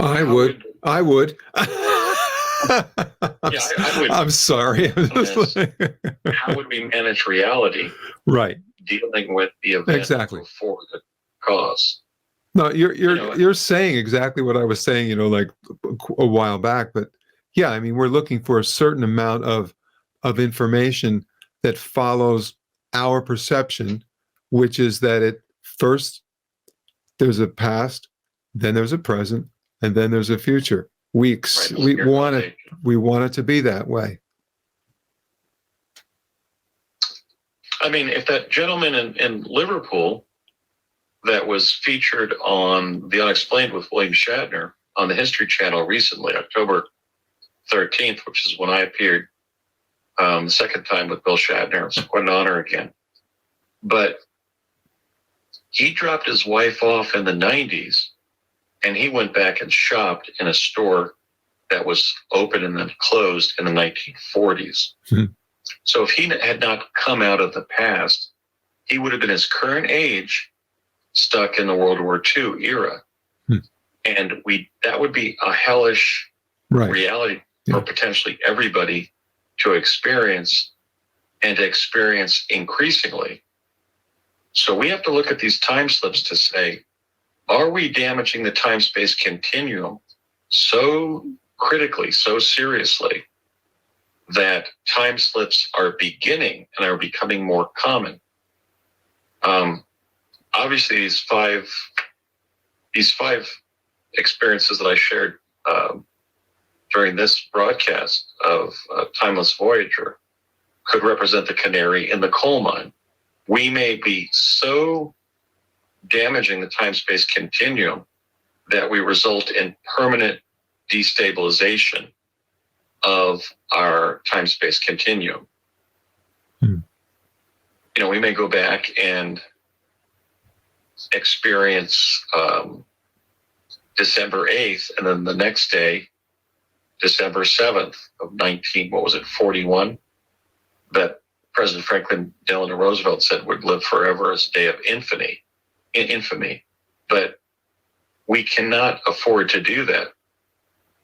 I would. I would. Yeah, I would. I'm sorry. How would we manage reality? Right. Dealing with the event Exactly. before the cause. No, you're saying exactly what I was saying, like a while back. But yeah, I mean, we're looking for a certain amount of information that follows our perception, which is that it first there's a past, then there's a present, and then there's a future. We want it to be that way. I mean, if that gentleman in Liverpool that was featured on The Unexplained with William Shatner on the History Channel recently, October 13th, which is when I appeared the second time with Bill Shatner. It was quite an honor again. But he dropped his wife off in the 90s, and he went back and shopped in a store that was open and then closed in the 1940s. Mm-hmm. So if he had not come out of the past, he would have been his current age, stuck in the World War II era. And that would be a hellish reality for potentially everybody to experience, and to experience increasingly. So we have to look at these time slips to say, are we damaging the time-space continuum so critically, so seriously, that time slips are beginning and are becoming more common? Obviously, these five experiences that I shared during this broadcast of Timeless Voyager could represent the canary in the coal mine. We may be so damaging the time-space continuum that we result in permanent destabilization of our time-space continuum. We may go back and experience December 8th, and then the next day, December 7th of 41, that President Franklin Delano Roosevelt said would live forever as a day of infamy. But we cannot afford to do that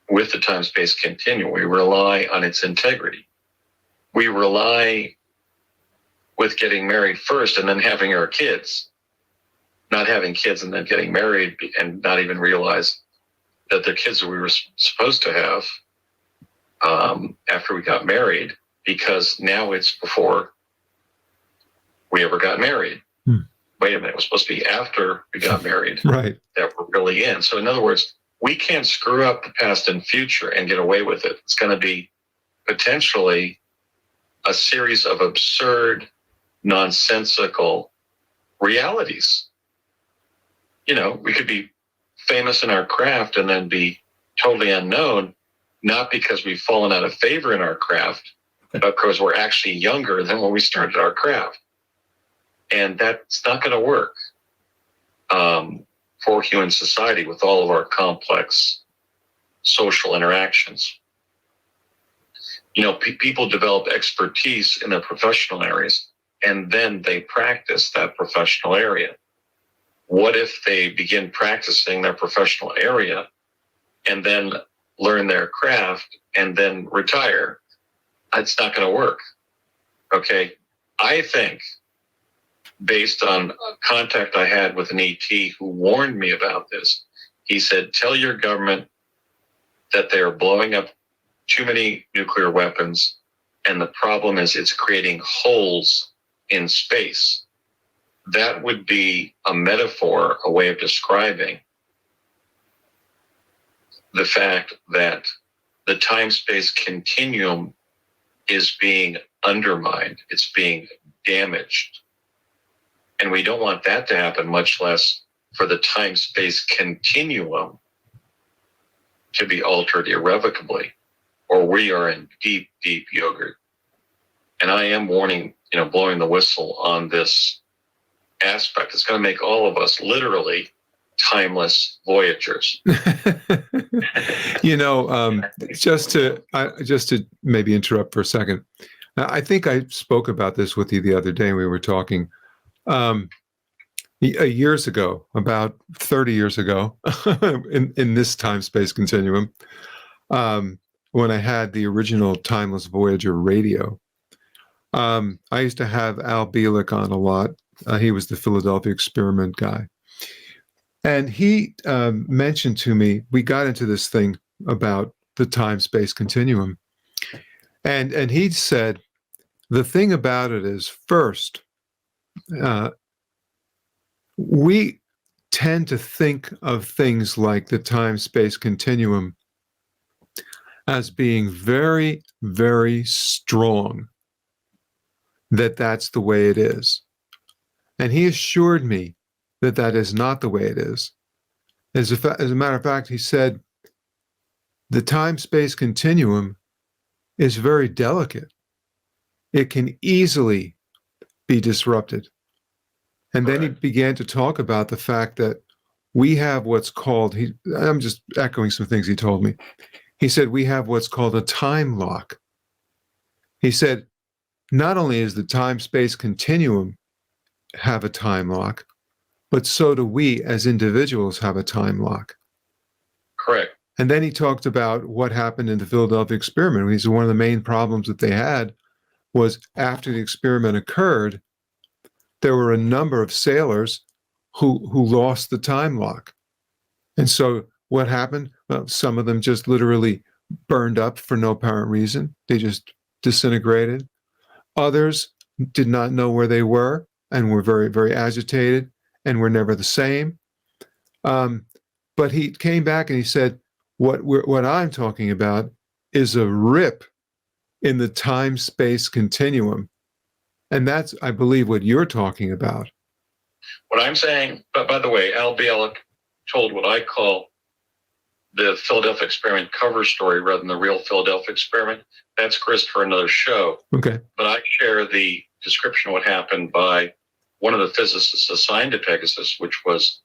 with the time-space continuum. We rely on its integrity. We rely with getting married first and then having our kids, not having kids and then getting married and not even realize that the kids that we were supposed to have after we got married, because now it's before we ever got married. Wait a minute, it was supposed to be after we got married that we're really in. So in other words, we can't screw up the past and future and get away with it. It's going to be potentially a series of absurd, nonsensical realities. We could be famous in our craft and then be totally unknown, not because we've fallen out of favor in our craft, but because we're actually younger than when we started our craft. And that's not going to work for human society with all of our complex social interactions. People develop expertise in their professional areas, and then they practice that professional area. What if they begin practicing their professional area and then learn their craft and then retire? It's not going to work. Okay. I think, based on contact I had with an ET who warned me about this, he said, tell your government that they are blowing up too many nuclear weapons, and the problem is it's creating holes in space. That would be a metaphor, a way of describing the fact that the time-space continuum is being undermined. It's being damaged. And we don't want that to happen, much less for the time-space continuum to be altered irrevocably, or we are in deep, deep yogurt. And I am warning, blowing the whistle on this aspect. It's going to make all of us literally timeless voyagers. Just to maybe interrupt for a second. I think I spoke about this with you the other day when we were talking. years ago, about 30 years ago, in this time-space continuum, when I had the original Timeless Voyager radio. I used to have Al Bielek on a lot. He was the Philadelphia experiment guy. And he mentioned to me, we got into this thing about the time-space continuum. And he said, the thing about it is, first, we tend to think of things like the time-space continuum as being very, very strong, that that's the way it is. And he assured me that that is not the way it is. As a matter of fact, he said, the time-space continuum is very delicate. It can easily be disrupted. And then he began to talk about the fact that we have what's called, I'm just echoing some things he told me. He said, we have what's called a time lock. He said, not only is the time-space continuum have a time lock, but so do we as individuals have a time lock. Correct. And then he talked about what happened in the Philadelphia experiment. He said one of the main problems that they had was after the experiment occurred, there were a number of sailors who lost the time lock. And so what happened? Well, some of them just literally burned up for no apparent reason. They just disintegrated. Others did not know where they were and were very, very agitated and were never the same. But he came back and he said, what I'm talking about is a rip in the time-space continuum. And that's, I believe, what you're talking about. What I'm saying, but by the way, Al Bielek told what I call the Philadelphia experiment cover story rather than the real Philadelphia experiment. That's Chris for another show. Okay. But I share the description of what happened by one of the physicists assigned to Pegasus, which was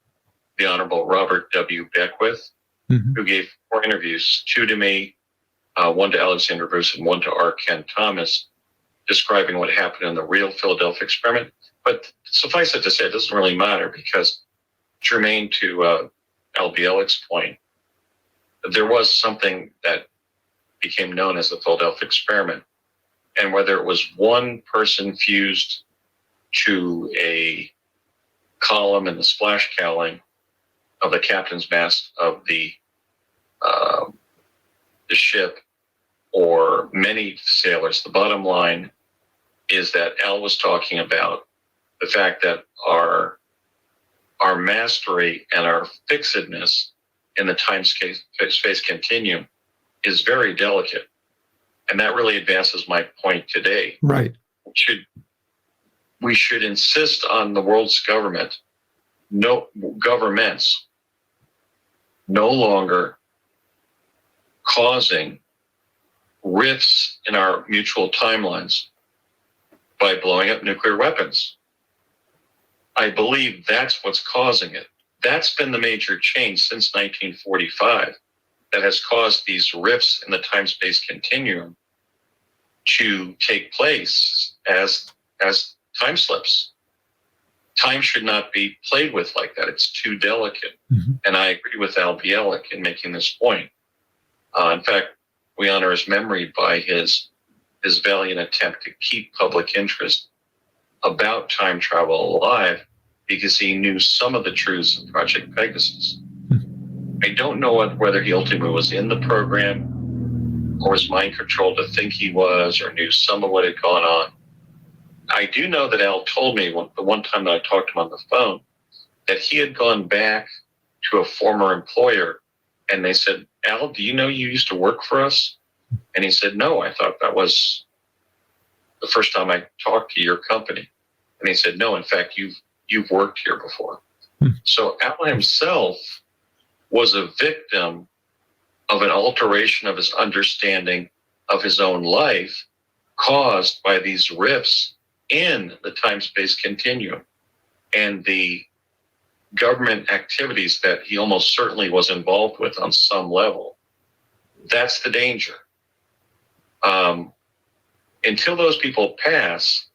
the Honorable Robert W. Beckwith, who gave 4 interviews, 2 to me, 1 to Alexander Bruce, and 1 to R. Ken Thomas, describing what happened in the real Philadelphia experiment. But suffice it to say, it doesn't really matter because, germane to Al Bielek's point, there was something that became known as the Philadelphia experiment. And whether it was one person fused to a column in the splash cowling of the captain's mast of the ship, or many sailors, the bottom line is that Al was talking about the fact that our mastery and our fixedness in the time-space continuum is very delicate. And that really advances my point today. Right. We should insist on the world's governments no longer causing rifts in our mutual timelines by blowing up nuclear weapons. I believe that's what's causing it. That's been the major change since 1945 that has caused these rifts in the time-space continuum to take place as time slips. Time should not be played with like that. It's too delicate. And I agree with Al Bielek in making this point. In fact, we honor his memory by his valiant attempt to keep public interest about time travel alive because he knew some of the truths of Project Pegasus. I don't know whether he ultimately was in the program or was mind controlled to think he was or knew some of what had gone on. I do know that Al told me the one time that I talked to him on the phone that he had gone back to a former employer and they said, Al, do you know you used to work for us? And he said, no, I thought that was the first time I talked to your company. And he said, no, in fact, you've worked here before. So Al himself was a victim of an alteration of his understanding of his own life caused by these rifts in the time-space continuum and the government activities that he almost certainly was involved with on some level. That's the danger. Until those people pass,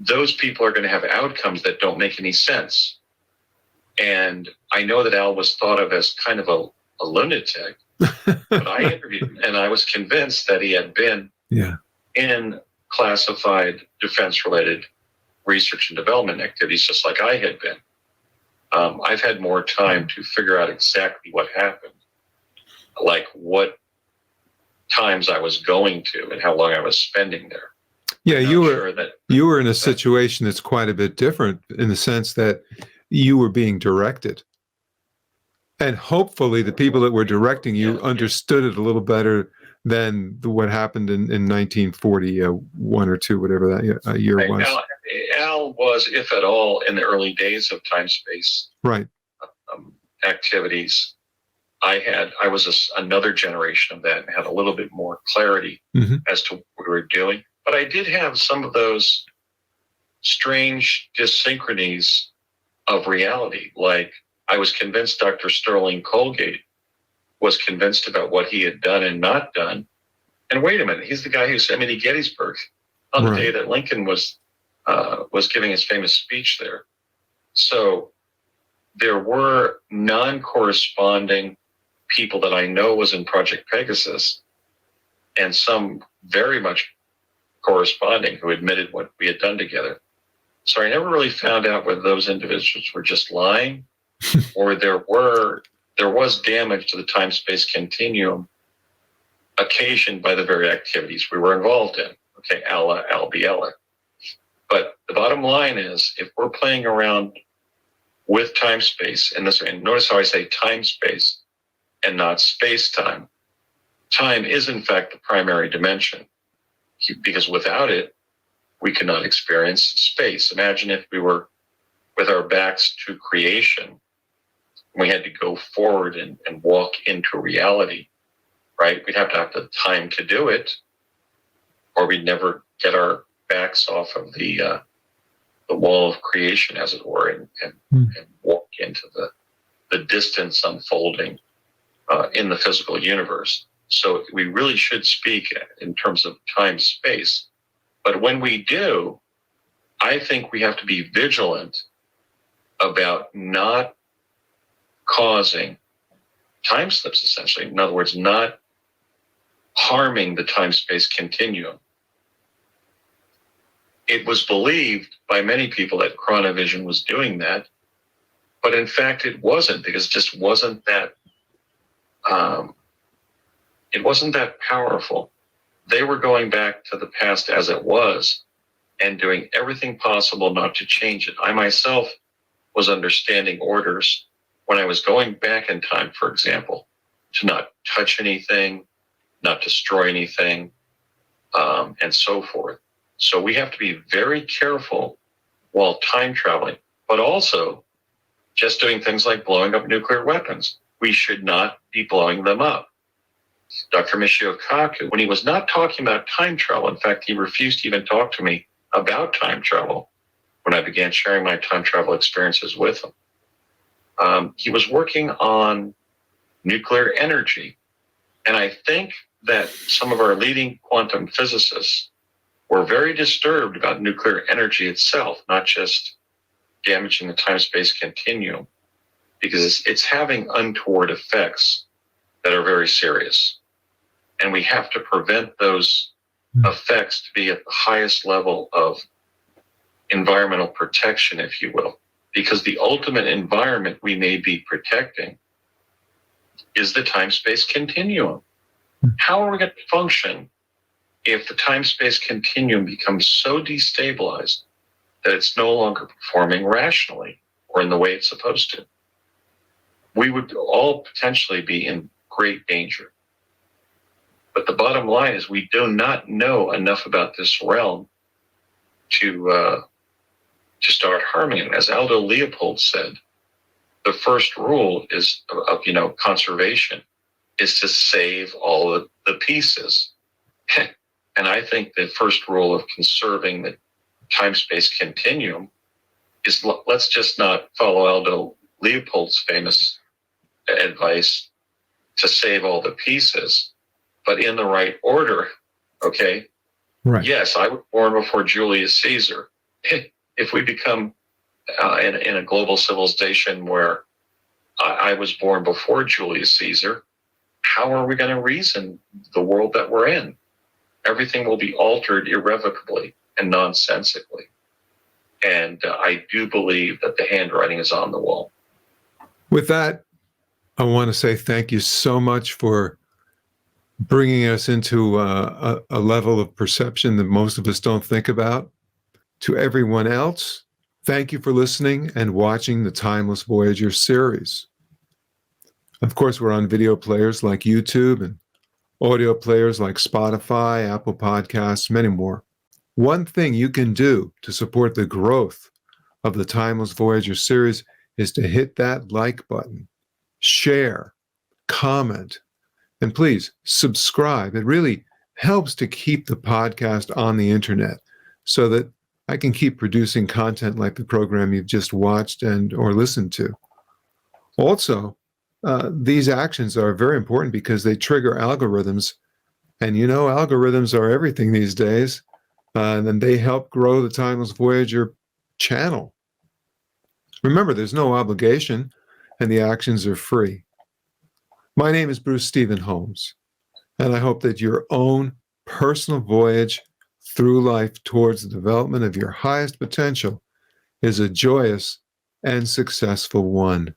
those people are going to have outcomes that don't make any sense. And I know that Al was thought of as kind of a lunatic, but I interviewed him and I was convinced that he had been in classified defense-related research and development activities, just like I had been. I've had more time to figure out exactly what happened, like what times I was going to and how long I was spending there. Yeah, you were in a situation that's quite a bit different in the sense that you were being directed. And hopefully the people that were directing you understood it a little better than what happened in 1941 or two, whatever that year was. Al was, if at all, in the early days of time-space activities. I was another generation of that and had a little bit more clarity as to what we were doing. But I did have some of those strange dyssynchronies of reality. Like I was convinced Dr. Sterling Colgate was convinced about what he had done and not done. And wait a minute, he's the guy who sent me to Gettysburg on the day that Lincoln was giving his famous speech there. So there were non-corresponding people that I know was in Project Pegasus, and some very much corresponding who admitted what we had done together. So I never really found out whether those individuals were just lying or there was damage to the time-space continuum occasioned by the very activities we were involved in. Okay, Al Biela. But the bottom line is, if we're playing around with time-space, and notice how I say time-space and not space-time. Time is, in fact, the primary dimension, because without it, we cannot experience space. Imagine if we were with our backs to creation, we had to go forward and walk into reality, right? We'd have to have the time to do it, or we'd never get our backs off of the wall of creation, as it were, and walk into the distance unfolding in the physical universe. So we really should speak in terms of time space. But when we do, I think we have to be vigilant about not causing time slips, essentially. In other words, not harming the time-space continuum. It was believed by many people that chronovision was doing that, but in fact it wasn't, because it just wasn't that powerful. They were going back to the past as it was and doing everything possible not to change it. I myself was understanding orders when I was going back in time, for example, to not touch anything, not destroy anything, and so forth. So we have to be very careful while time traveling, but also just doing things like blowing up nuclear weapons. We should not be blowing them up. Dr. Michio Kaku, when he was not talking about time travel, in fact, he refused to even talk to me about time travel when I began sharing my time travel experiences with him. He was working on nuclear energy. And I think that some of our leading quantum physicists were very disturbed about nuclear energy itself, not just damaging the time-space continuum, because it's having untoward effects that are very serious. And we have to prevent those effects to be at the highest level of environmental protection, if you will, because the ultimate environment we may be protecting is the time-space continuum. How are we going to function if the time-space continuum becomes so destabilized that it's no longer performing rationally or in the way it's supposed to? We would all potentially be in great danger. But the bottom line is we do not know enough about this realm to start harming it. As Aldo Leopold said, the first rule is of conservation is to save all of the pieces. And I think the first rule of conserving the time-space continuum is let's just not follow Aldo Leopold's famous advice to save all the pieces, but in the right order, okay? Right. Yes, I was born before Julius Caesar, if we become in a global civilization where I was born before Julius Caesar, how are we going to reason the world that we're in? Everything will be altered irrevocably and nonsensically. And I do believe that the handwriting is on the wall. With that, I want to say thank you so much for bringing us into a level of perception that most of us don't think about. To everyone else, thank you for listening and watching the Timeless Voyager series. Of course, we're on video players like YouTube and audio players like Spotify, Apple Podcasts, many more. One thing you can do to support the growth of the Timeless Voyager series is to hit that like button, share, comment, and please subscribe. It really helps to keep the podcast on the internet so that I can keep producing content like the program you've just watched or listened to. Also, these actions are very important because they trigger algorithms. And you know, algorithms are everything these days. And they help grow the Timeless Voyager channel. Remember, there's no obligation, and the actions are free. My name is Bruce Stephen Holmes, and I hope that your own personal voyage through life towards the development of your highest potential is a joyous and successful one.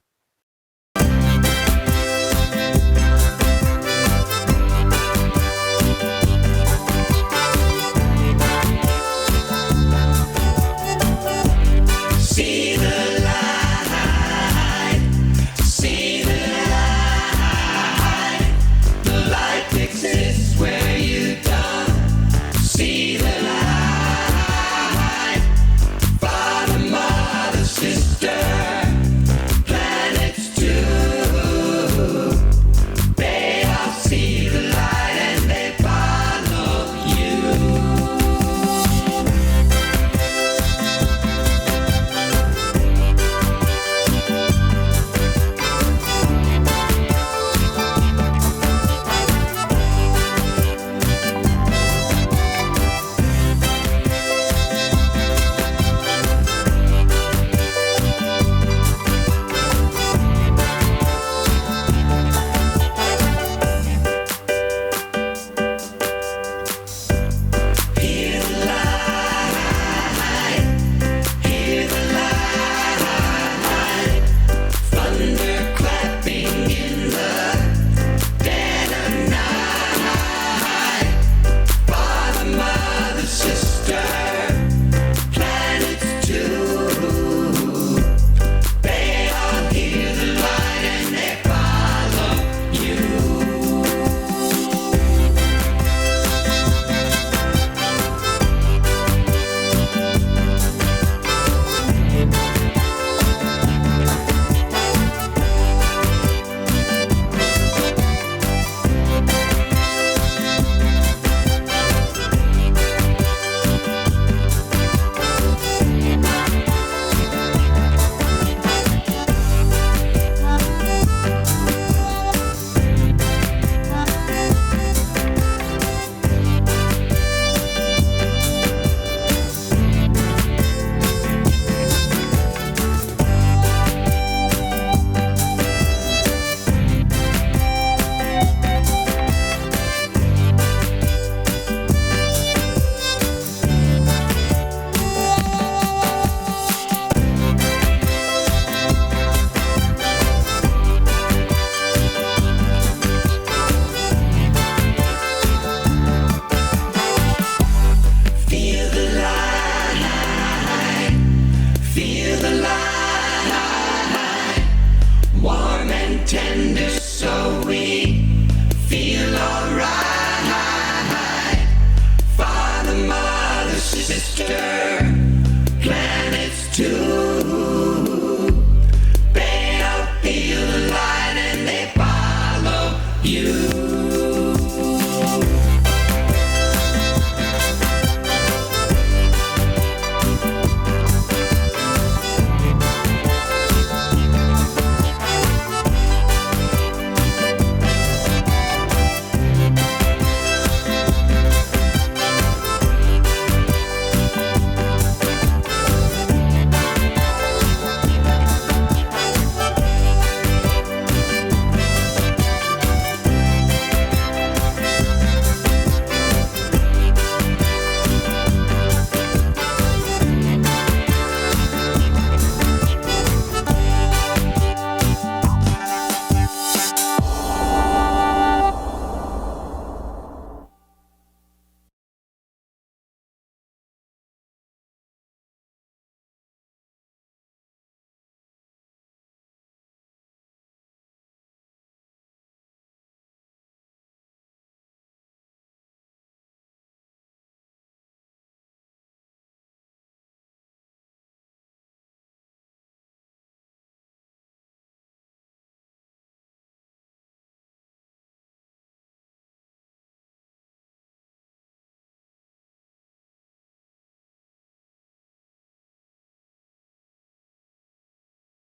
You